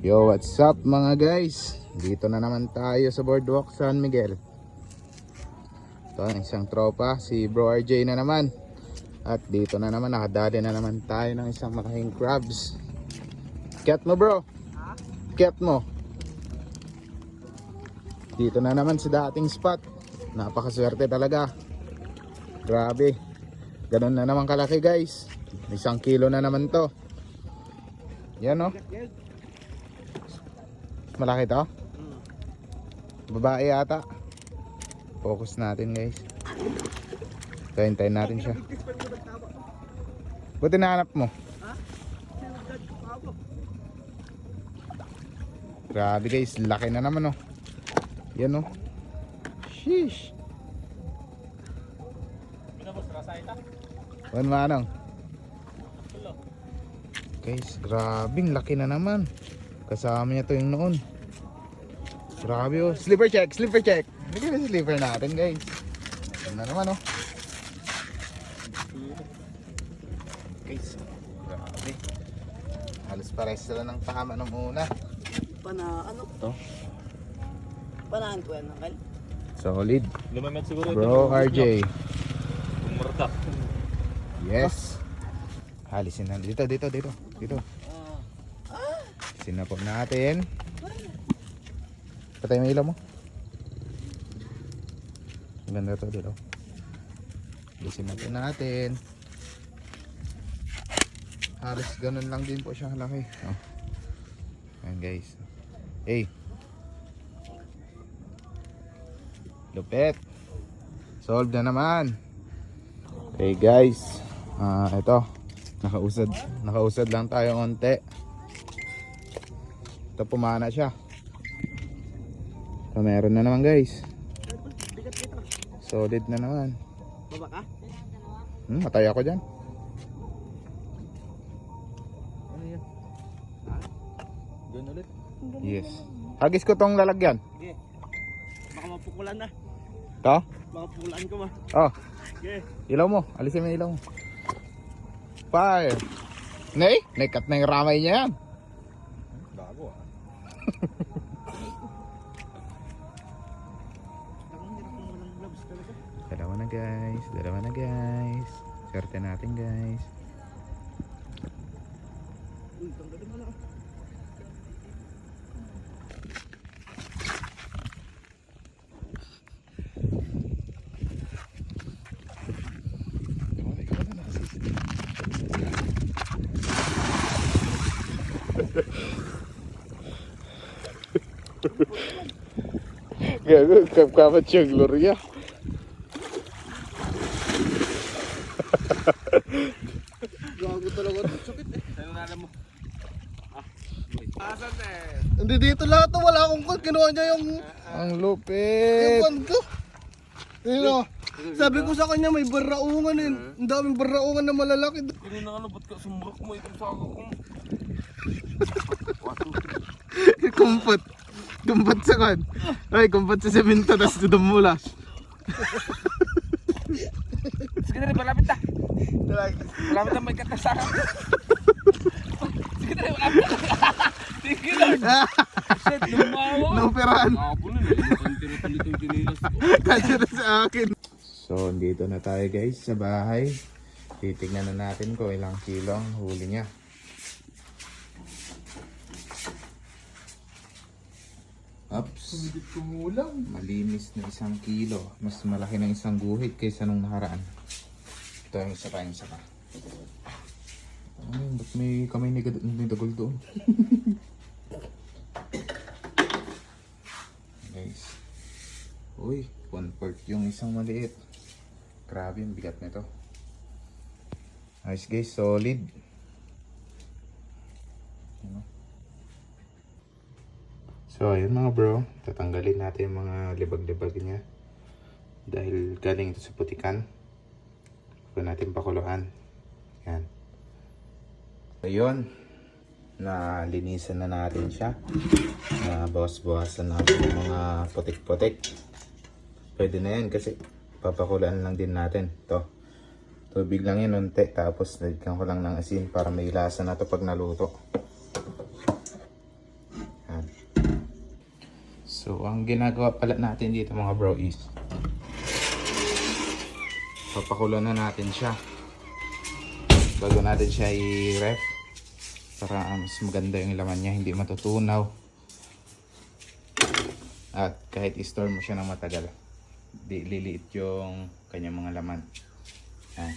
Yo, what's up mga guys? Dito na naman tayo sa Boardwalk San Miguel. Ito ang isang tropa, si Bro RJ na naman. At dito na naman, nakadali na naman tayo ng isang malaking crabs. Cat mo bro? Cat mo? Dito na naman sa dating spot. Napakaswerte talaga. Grabe. Ganun na naman kalaki guys. 1 kilo na naman to. Yan o. Malaki to? Babae yata. Focus natin guys. Hintayin natin siya. Buti nahanap mo. Grabe guys, laki na naman oh. Yan oh. Sheesh. Wan manang. Guys, grabing laki na naman. Kasama niya to yung noon. Grabe oh. Slipper check, slipper check. Bigyan na slipper natin guys. Yan na naman oh. Guys, grabe. Halos pares sila ng tama nung una. Ano to? Panahan ko yan, Uncle. Solid. Lumamet siguro Bro RJ. Umurta. Yes. Halisin na dito. Dito. Sinapog natin. Patay mo ilaw mo. Ganda to dito. Halisin natin. Halos ganun lang din po siya laki. Oh. Ayan guys. Hey. Lupet. Solve na naman. Okay guys. Ito. Nakausad lang tayo konti. Ito pumana siya. Ito meron na naman guys. Solid na naman. Baba ka? Matay ako dyan. Ano yan? Doon ulit. Yes. Hagis ko tong lalagyan. Sige. Baka mapukulan na. Ito? Baka pukulaan ko ba? Oh. Sige. Ilaw mo. Alisin mo yung ilaw mo. Fire. Nay, naikat na yung ramay niya yan. Bago ah. Dalawa na guys. Swerte natin guys. Uy, tanggalin mo na. Gago, kapkamat siya Gloria. Gago talaga. Sakit eh. Sa'yo na mo. Asan eh? Hindi dito lahat to. Wala akong kod. Kinuha niya yung Ang lupit. kod ko. Ayun, sabi ko sa kanya may baraungan eh. Ang daming baraungan na malalaki. Hindi na ano, ba't ka sumurok mo itong sako ko? Kumpat sa kan. Ay, kumpat sa semento tas dumulas. Sige na rin, malapit na. Malapit na may katasaka. Sige na rin, malapit na. Sige na. Shit, lumawa. Naoperahan. Ako na, tiro-tiro yung ginilas ko. Kasi na sa akin. So, dito na tayo guys sa bahay. Titignan na natin kung ilang kilo ang huli niya. Ups. Malinis na 1 kilo. Mas malaki ng isang guhit kaysa nung nakaraan. Ito yung isa pa. Ba't may kamay ni Dagol doon? Guys. Uy, 1/4 yung isang maliit. Grabe yung bigat nito. Nice guys, solid. So ayun mga bro, tatanggalin natin yung mga libag-libag niya. Dahil galing ito sa putikan. Huwag natin pakuluan. Yan. Ayun. Nalinisan na natin siya. Bawas-bawasan natin yung mga putik-putik. Pwede na yan kasi papakulaan lang din natin. Ito. Tubig lang yun unti. Tapos nagkan ko lang ng asin para may lasa na to pag naluto. So, ang ginagawa pala natin dito mga bro is papakulo na natin siya bago natin siya i-ref para mas maganda yung laman niya, hindi matutunaw. At kahit i-store mo siya ng matagal, di liliit yung kanyang mga laman. Yan.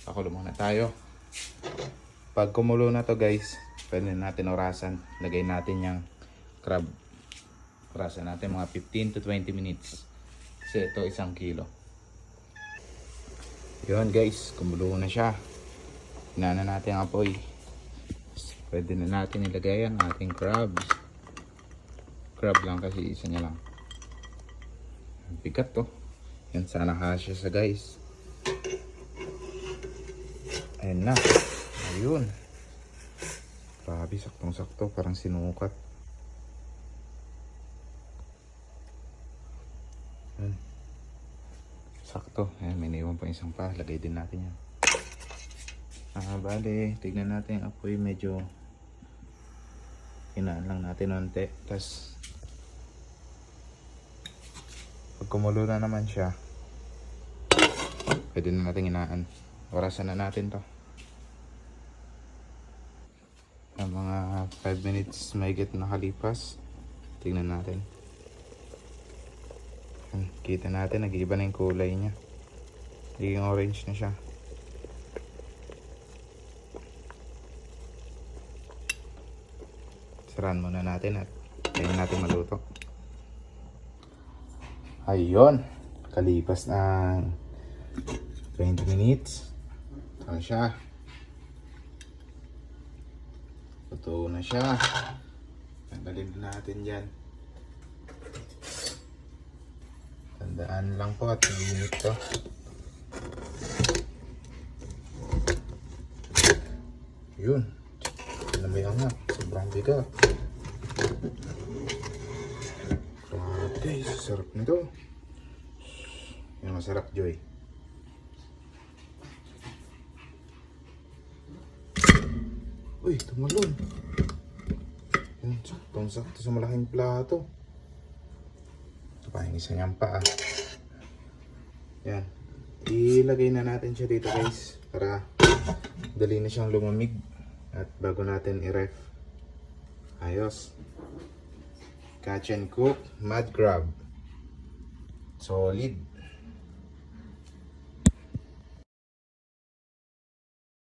Pakulo muna tayo. Pag kumulo na to guys, pwede natin orasan. Lagay natin yung crab. Orasan natin mga 15 to 20 minutes. Kasi ito 1 kilo. Yun guys, kumulo na siya. Hinaan natin ang apoy. Pwede na natin ilagay ang ating crabs. Crab lang kasi isa niya lang. Bigat to. Yan, sana kasya sa guys. Ayan na. Ayun. Grabe, saktong sakto. Parang sinukat. Ayan. Sakto. Ayan, may naiwan pa isang pa. Lagay din natin yan. Bale, tignan natin yung apoy. Medyo hinaan lang natin onte. Tapos pag kumulo na naman siya, pwede na natin hinaan. Orasan na natin to. Ang mga 5 minutes mahigit nakalipas. Tignan natin. Kita natin, nag-iiba na yung kulay niya. Naging orange na siya. Sarahan muna natin at kaya natin maluto. Ayun. Kalipas ng 20 minutes. Ito siya. Luto na siya. Tanggalin natin dyan. Tandaan lang po at mainit to. Yun. Lamay ang nga. Sobrang bigat. Grabe guys. Sarap nito. Yung masarap, Joy. Uy, tumalon. Yan, saktong-sakto sa malaking plato. Ito pa, yung isa niyang paa. Yan. Ilagay na natin siya dito guys. Para dali na siyang lumamig. At bago natin i-ref. Ayos. Catch and cook mud crab. Solid.